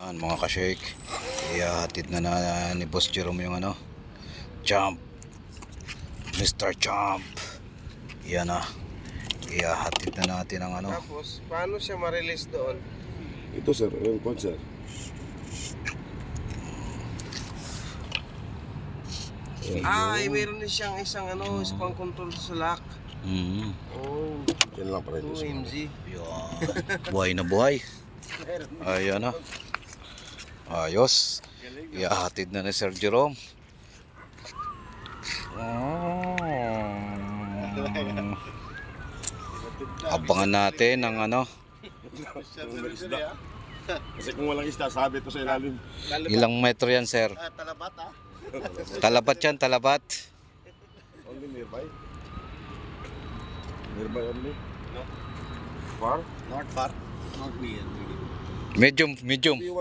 Mga ka-shake, ihahatid na ni Boss Jerome yung Jump, Mr. Jump. Yan na, ihahatid na natin ang Tapos, paano siya ma-release doon? Ito sir, yung concert. Ay, meron din siyang isang isa pang control sa lock. Oh, Yan lang para ito. OMG. Yan, buhay na buhay. Ayan na, ayos. Ihahatid na ni Sir Jerome. Abangan natin ang Kasi kung walang isda, sabi ito sa ilalim. ilang metro yan, sir? Talabat Talabat yan, talabat. Only nearby. Nearby only. No. Far? Not far. Not near. Medium.